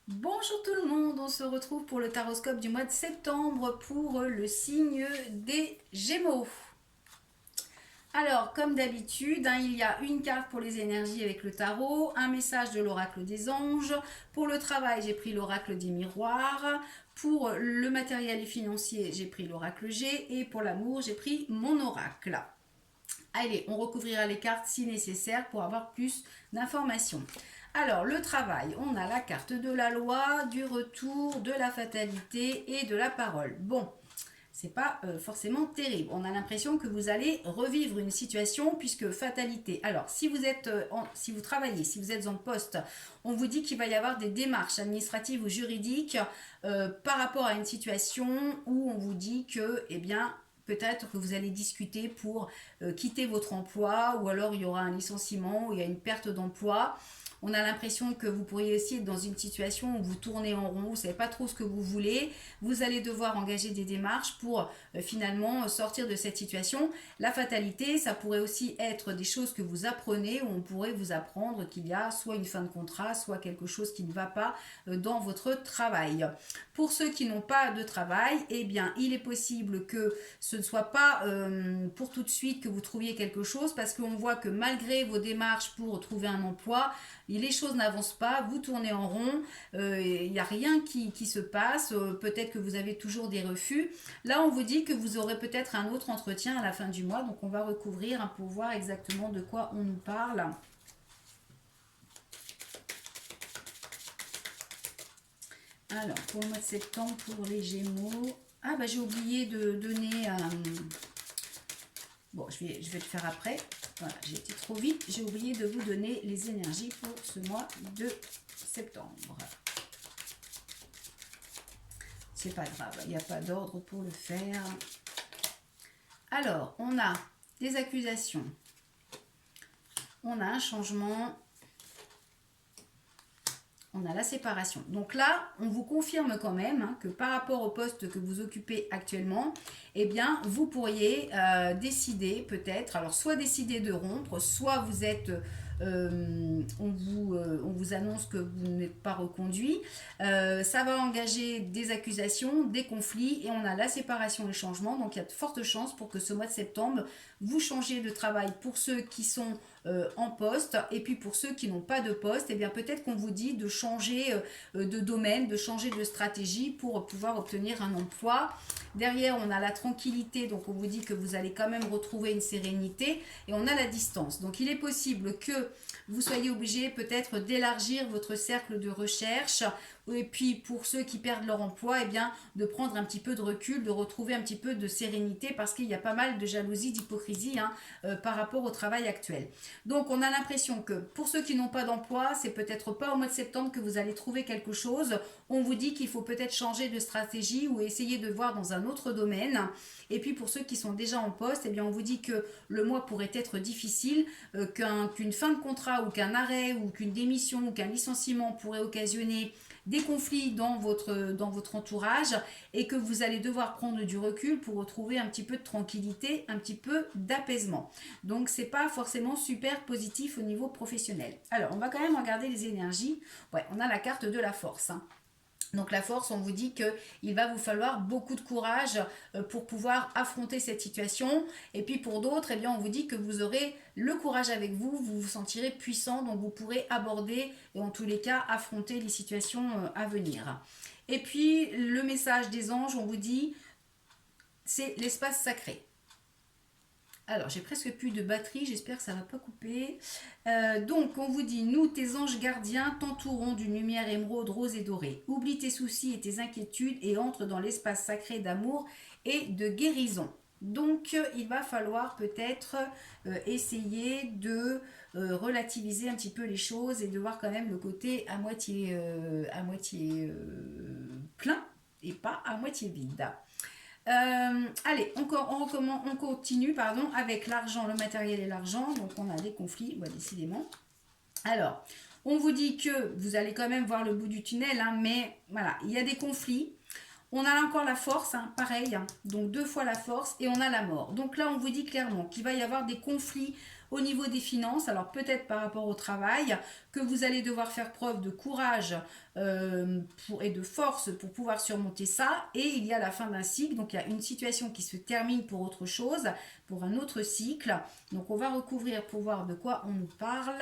Bonjour tout le monde, on se retrouve pour le taroscope du mois de septembre pour le signe des Gémeaux. Alors, comme d'habitude, il y a une carte pour les énergies avec le tarot, un message de l'oracle des anges. Pour le travail, j'ai pris l'oracle des miroirs. Pour le matériel et financier, j'ai pris l'oracle G. Et pour l'amour, j'ai pris mon oracle. Allez, on recouvrira les cartes si nécessaire pour avoir plus d'informations. Alors, le travail, on a la carte de la loi, du retour, de la fatalité et de la parole. Bon, c'est pas forcément terrible. On a l'impression que vous allez revivre une situation puisque fatalité. Alors, si vous êtes, si vous travaillez, si vous êtes en poste, on vous dit qu'il va y avoir des démarches administratives ou juridiques par rapport à une situation où on vous dit que, eh bien, peut-être que vous allez discuter pour quitter votre emploi ou alors il y aura un licenciement ou il y a une perte d'emploi. On a l'impression que vous pourriez aussi être dans une situation où vous tournez en rond, vous ne savez pas trop ce que vous voulez. Vous allez devoir engager des démarches pour finalement sortir de cette situation. La fatalité, ça pourrait aussi être des choses que vous apprenez, où on pourrait vous apprendre qu'il y a soit une fin de contrat, soit quelque chose qui ne va pas dans votre travail. Pour ceux qui n'ont pas de travail, eh bien, il est possible que ce ne soit pas pour tout de suite que vous trouviez quelque chose, parce qu'on voit que malgré vos démarches pour trouver un emploi, les choses n'avancent pas, vous tournez en rond, il n'y a rien qui se passe, peut-être que vous avez toujours des refus. Là, on vous dit que vous aurez peut-être un autre entretien à la fin du mois, donc on va recouvrir pour voir exactement de quoi on nous parle. Alors, pour le mois de septembre, pour les Gémeaux, ah bah j'ai oublié de donner... bon, je vais le faire après. Voilà, j'ai été trop vite. J'ai oublié de vous donner les énergies pour ce mois de septembre. C'est pas grave, il n'y a pas d'ordre pour le faire. Alors, on a des accusations. On a un changement. On a la séparation. Donc là, on vous confirme quand même que par rapport au poste que vous occupez actuellement, eh bien, vous pourriez décider peut-être, alors soit décider de rompre, soit vous êtes, on vous annonce que vous n'êtes pas reconduit. Ça va engager des accusations, des conflits, et on a la séparation et le changement. Donc il y a de fortes chances pour que ce mois de septembre, vous changiez de travail pour ceux qui sont en poste, et puis pour ceux qui n'ont pas de poste, eh bien peut-être qu'on vous dit de changer de domaine, de changer de stratégie pour pouvoir obtenir un emploi. Derrière, on a la tranquillité, donc on vous dit que vous allez quand même retrouver une sérénité, et on a la distance. Donc il est possible que vous soyez obligé peut-être d'élargir votre cercle de recherche, et puis pour ceux qui perdent leur emploi, eh bien de prendre un petit peu de recul, de retrouver un petit peu de sérénité, parce qu'il y a pas mal de jalousie, d'hypocrisie par rapport au travail actuel. Donc on a l'impression que pour ceux qui n'ont pas d'emploi, c'est peut-être pas au mois de septembre que vous allez trouver quelque chose. On vous dit qu'il faut peut-être changer de stratégie ou essayer de voir dans un autre domaine. Et puis pour ceux qui sont déjà en poste, eh bien on vous dit que le mois pourrait être difficile, qu'une fin de contrat ou qu'un arrêt ou qu'une démission ou qu'un licenciement pourrait occasionner des conflits dans votre entourage, et que vous allez devoir prendre du recul pour retrouver un petit peu de tranquillité, un petit peu d'apaisement. Donc c'est pas forcément super positif au niveau professionnel. Alors on va quand même regarder les énergies. Ouais, on a la carte de la force. Donc la force, on vous dit qu'il va vous falloir beaucoup de courage pour pouvoir affronter cette situation. Et puis pour d'autres, eh bien, on vous dit que vous aurez le courage avec vous, vous vous sentirez puissant, donc vous pourrez aborder et en tous les cas affronter les situations à venir. Et puis le message des anges, on vous dit, c'est l'espace sacré. Alors, j'ai presque plus de batterie, j'espère que ça ne va pas couper. Donc, on vous dit, nous, tes anges gardiens, t'entourons d'une lumière émeraude, rose et dorée. Oublie tes soucis et tes inquiétudes et entre dans l'espace sacré d'amour et de guérison. Donc, il va falloir peut-être essayer de relativiser un petit peu les choses et de voir quand même le côté à moitié plein et pas à moitié vide. Allez, on continue avec l'argent, le matériel et l'argent. Donc on a des conflits, ouais, décidément. Alors, on vous dit que vous allez quand même voir le bout du tunnel, mais voilà, il y a des conflits. On a encore la force, pareil, donc deux fois la force, et on a la mort. Donc là, on vous dit clairement qu'il va y avoir des conflits Au niveau des finances, alors peut-être par rapport au travail, que vous allez devoir faire preuve de courage et de force pour pouvoir surmonter ça. Et il y a la fin d'un cycle, donc il y a une situation qui se termine pour autre chose, pour un autre cycle. Donc on va recouvrir pour voir de quoi on nous parle.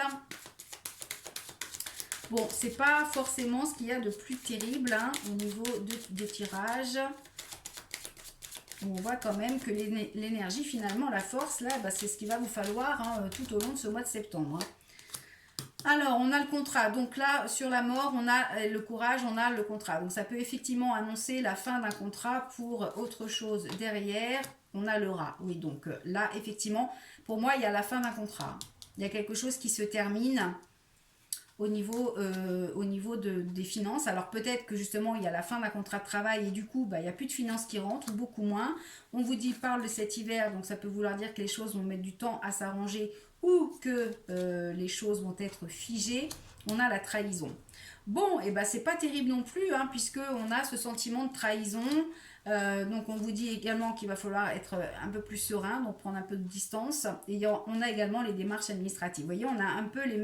Bon, c'est pas forcément ce qu'il y a de plus terrible hein, au niveau des tirages. On voit quand même que l'énergie, finalement, la force, là, bah, c'est ce qu'il va vous falloir hein, tout au long de ce mois de septembre. Hein. Alors, on a le contrat. Donc là, sur la mort, on a le courage, on a le contrat. Donc ça peut effectivement annoncer la fin d'un contrat pour autre chose derrière. On a le rat. Oui, donc là, effectivement, pour moi, il y a la fin d'un contrat. Il y a quelque chose qui se termine au niveau des finances. Alors peut-être que justement il y a la fin d'un contrat de travail et du coup bah, il n'y a plus de finances qui rentrent ou beaucoup moins. On vous dit parle de cet hiver, donc ça peut vouloir dire que les choses vont mettre du temps à s'arranger ou que les choses vont être figées. On a la trahison. Bon, et ben c'est pas terrible non plus, hein, puisque on a ce sentiment de trahison. Donc on vous dit également qu'il va falloir être un peu plus serein, donc prendre un peu de distance. Et on a également les démarches administratives. Vous voyez, on a un peu les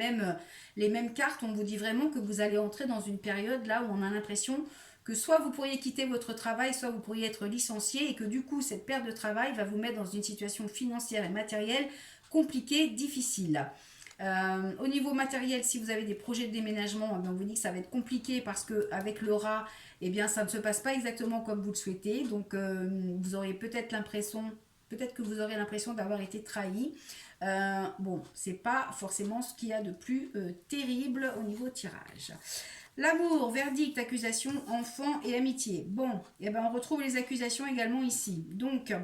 mêmes cartes. On vous dit vraiment que vous allez entrer dans une période là où on a l'impression que soit vous pourriez quitter votre travail, soit vous pourriez être licencié et que du coup cette perte de travail va vous mettre dans une situation financière et matérielle compliquée, difficile. Au niveau matériel, si vous avez des projets de déménagement, on vous dit que ça va être compliqué parce qu'avec le rat, eh bien, ça ne se passe pas exactement comme vous le souhaitez. Donc, vous aurez peut-être que vous aurez l'impression d'avoir été trahi. Bon, c'est pas forcément ce qu'il y a de plus terrible au niveau tirage. L'amour, verdict, accusation, enfant et amitié. Bon, eh ben, on retrouve les accusations également ici. Donc,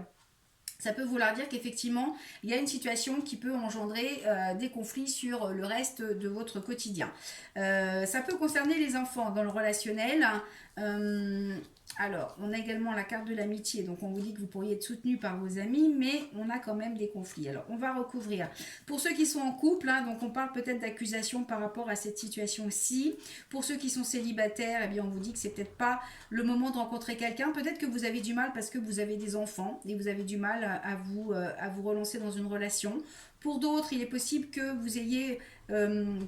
ça peut vouloir dire qu'effectivement, il y a une situation qui peut engendrer des conflits sur le reste de votre quotidien. Ça peut concerner les enfants dans le relationnel. Alors, on a également la carte de l'amitié, donc on vous dit que vous pourriez être soutenu par vos amis, mais on a quand même des conflits. Alors, on va recouvrir. Pour ceux qui sont en couple, hein, donc on parle peut-être d'accusation par rapport à cette situation-ci. Pour ceux qui sont célibataires, eh bien, on vous dit que c'est peut-être pas le moment de rencontrer quelqu'un. Peut-être que vous avez du mal parce que vous avez des enfants et vous avez du mal à vous relancer dans une relation. Pour d'autres, il est possible que vous ayez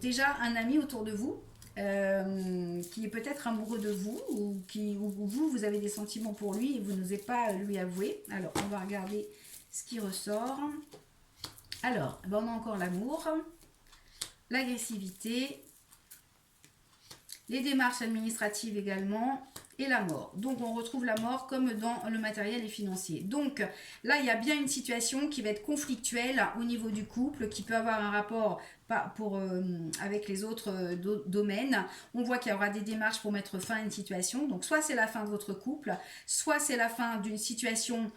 déjà un ami autour de vous qui est peut-être amoureux de vous ou vous avez des sentiments pour lui et vous n'osez pas lui avouer. Alors, on va regarder ce qui ressort. Alors, ben on a encore l'amour, l'agressivité, les démarches administratives également et la mort. Donc, on retrouve la mort comme dans le matériel et financier. Donc, là, il y a bien une situation qui va être conflictuelle au niveau du couple, qui peut avoir un rapport avec les autres domaines. On voit qu'il y aura des démarches pour mettre fin à une situation. Donc, soit c'est la fin de votre couple, soit c'est la fin d'une situation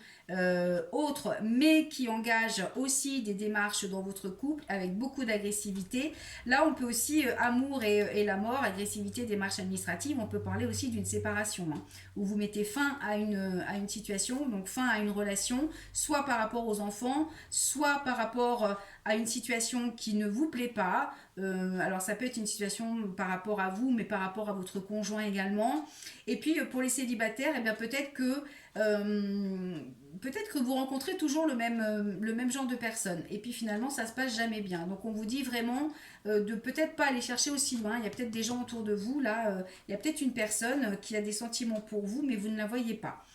autre, mais qui engage aussi des démarches dans votre couple avec beaucoup d'agressivité. Là, on peut aussi, amour et la mort, agressivité, démarches administratives, on peut parler aussi d'une séparation, hein, où vous mettez fin à une situation, donc fin à une relation, soit par rapport aux enfants, soit par rapport à une situation qui ne vous plaît pas. Alors ça peut être une situation par rapport à vous, mais par rapport à votre conjoint également. Et puis pour les célibataires, eh bien peut-être que vous rencontrez toujours le même genre de personnes. Et puis finalement, ça se passe jamais bien. Donc on vous dit vraiment de peut-être pas aller chercher aussi loin. Il y a peut-être des gens autour de vous. Là, il y a peut-être une personne qui a des sentiments pour vous, mais vous ne la voyez pas.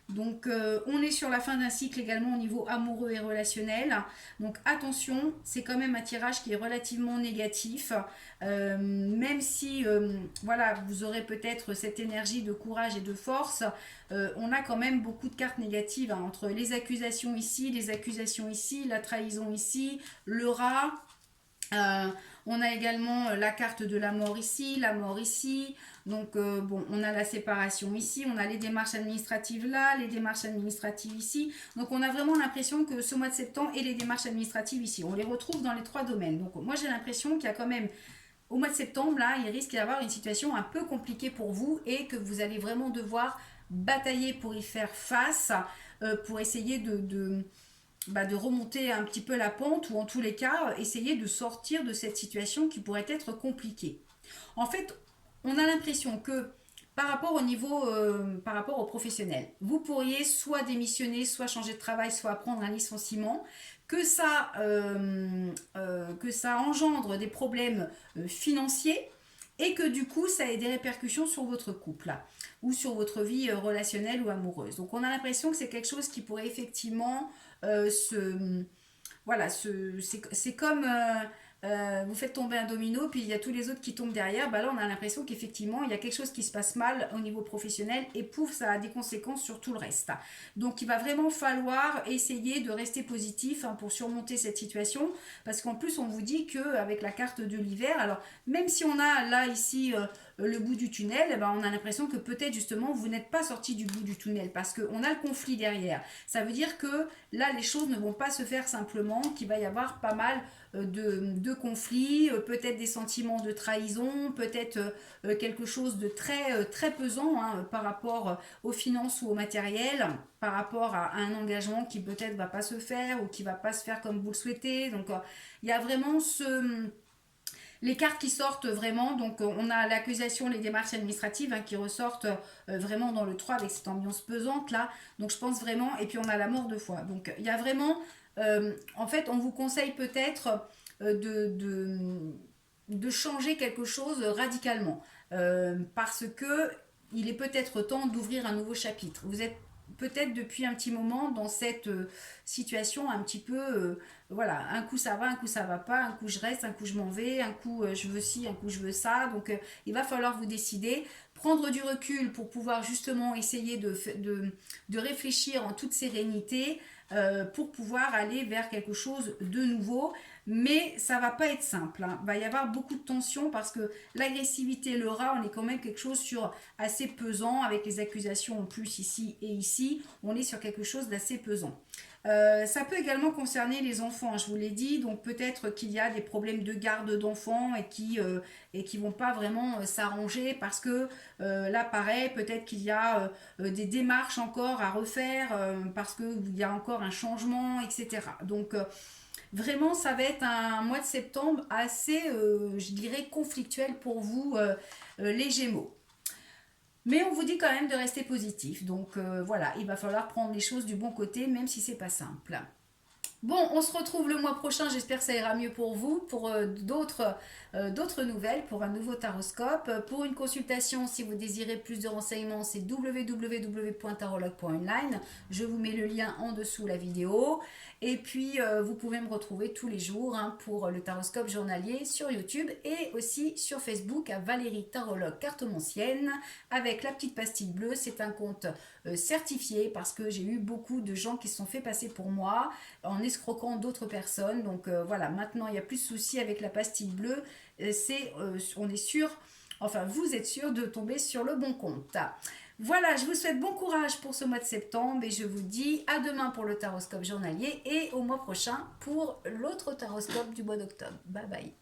Donc on est sur la fin d'un cycle également au niveau amoureux et relationnel. Donc attention, c'est quand même un tirage qui est relativement négatif. Même si voilà, vous aurez peut-être cette énergie de courage et de force, on a quand même beaucoup de cartes négatives, hein, entre les accusations ici, la trahison ici, le rat. On a également la carte de la mort ici, donc bon, on a la séparation ici, on a les démarches administratives là, les démarches administratives ici. Donc on a vraiment l'impression que ce mois de septembre et les démarches administratives ici, on les retrouve dans les trois domaines. Donc moi j'ai l'impression qu'il y a quand même, au mois de septembre là, il risque d'y avoir une situation un peu compliquée pour vous et que vous allez vraiment devoir batailler pour y faire face, pour essayer de remonter un petit peu la pente ou en tous les cas essayer de sortir de cette situation qui pourrait être compliquée. En fait, on a l'impression que par rapport au professionnel. Vous pourriez soit démissionner, soit changer de travail, soit prendre un licenciement, que ça engendre des problèmes financiers et que du coup ça ait des répercussions sur votre couple là, ou sur votre vie relationnelle ou amoureuse. Donc on a l'impression que c'est quelque chose qui pourrait effectivement se voilà, c'est comme vous faites tomber un domino, puis il y a tous les autres qui tombent derrière. Bah là, on a l'impression qu'effectivement, il y a quelque chose qui se passe mal au niveau professionnel et pouf, ça a des conséquences sur tout le reste. Donc, il va vraiment falloir essayer de rester positif hein, pour surmonter cette situation, parce qu'en plus, on vous dit qu'avec la carte de l'hiver, alors même si on a là ici le bout du tunnel, eh ben, on a l'impression que peut-être justement vous n'êtes pas sorti du bout du tunnel parce qu'on a le conflit derrière. Ça veut dire que là les choses ne vont pas se faire simplement, qu'il va y avoir pas mal de conflits, peut-être des sentiments de trahison, peut-être quelque chose de très pesant hein, par rapport aux finances ou au matériel, par rapport à un engagement qui peut-être va pas se faire ou qui va pas se faire comme vous le souhaitez. Donc il y a vraiment les cartes qui sortent vraiment, donc on a l'accusation, les démarches administratives hein, qui ressortent vraiment dans le 3 avec cette ambiance pesante là, donc je pense vraiment, et puis on a la mort de foi. Donc il y a vraiment, en fait on vous conseille peut-être de changer quelque chose radicalement, parce que il est peut-être temps d'ouvrir un nouveau chapitre. Vous êtes peut-être depuis un petit moment dans cette situation un petit peu, voilà, un coup ça va, un coup ça va pas, un coup je reste, un coup je m'en vais, un coup je veux ci, un coup je veux ça. Donc il va falloir vous décider, prendre du recul pour pouvoir justement essayer de réfléchir en toute sérénité pour pouvoir aller vers quelque chose de nouveau. Mais ça va pas être simple, hein. Il va y avoir beaucoup de tension parce que l'agressivité, le rat, on est quand même quelque chose sur assez pesant avec les accusations en plus ici et ici. On est sur quelque chose d'assez pesant. Ça peut également concerner les enfants, hein, je vous l'ai dit, donc peut-être qu'il y a des problèmes de garde d'enfants et qui vont pas vraiment s'arranger parce que là pareil, peut-être qu'il y a des démarches encore à refaire parce qu'il y a encore un changement, etc. Donc vraiment, ça va être un mois de septembre assez, je dirais, conflictuel pour vous, les Gémeaux. Mais on vous dit quand même de rester positif. Donc voilà, il va falloir prendre les choses du bon côté, même si c'est pas simple. Bon, on se retrouve le mois prochain, j'espère que ça ira mieux pour vous, pour d'autres nouvelles, pour un nouveau taroscope. Pour une consultation, si vous désirez plus de renseignements, c'est www.tarologue.online. Je vous mets le lien en dessous la vidéo. Et puis, vous pouvez me retrouver tous les jours hein, pour le taroscope journalier sur YouTube et aussi sur Facebook à Valérie Tarologue Cartomancienne avec la petite pastille bleue. C'est un compte certifié parce que j'ai eu beaucoup de gens qui se sont fait passer pour moi en escroquant d'autres personnes. Donc voilà, maintenant il n'y a plus de soucis avec la pastille bleue. On est sûr, enfin vous êtes sûr de tomber sur le bon compte. Voilà, je vous souhaite bon courage pour ce mois de septembre et je vous dis à demain pour le taroscope journalier et au mois prochain pour l'autre taroscope du mois d'octobre. Bye bye.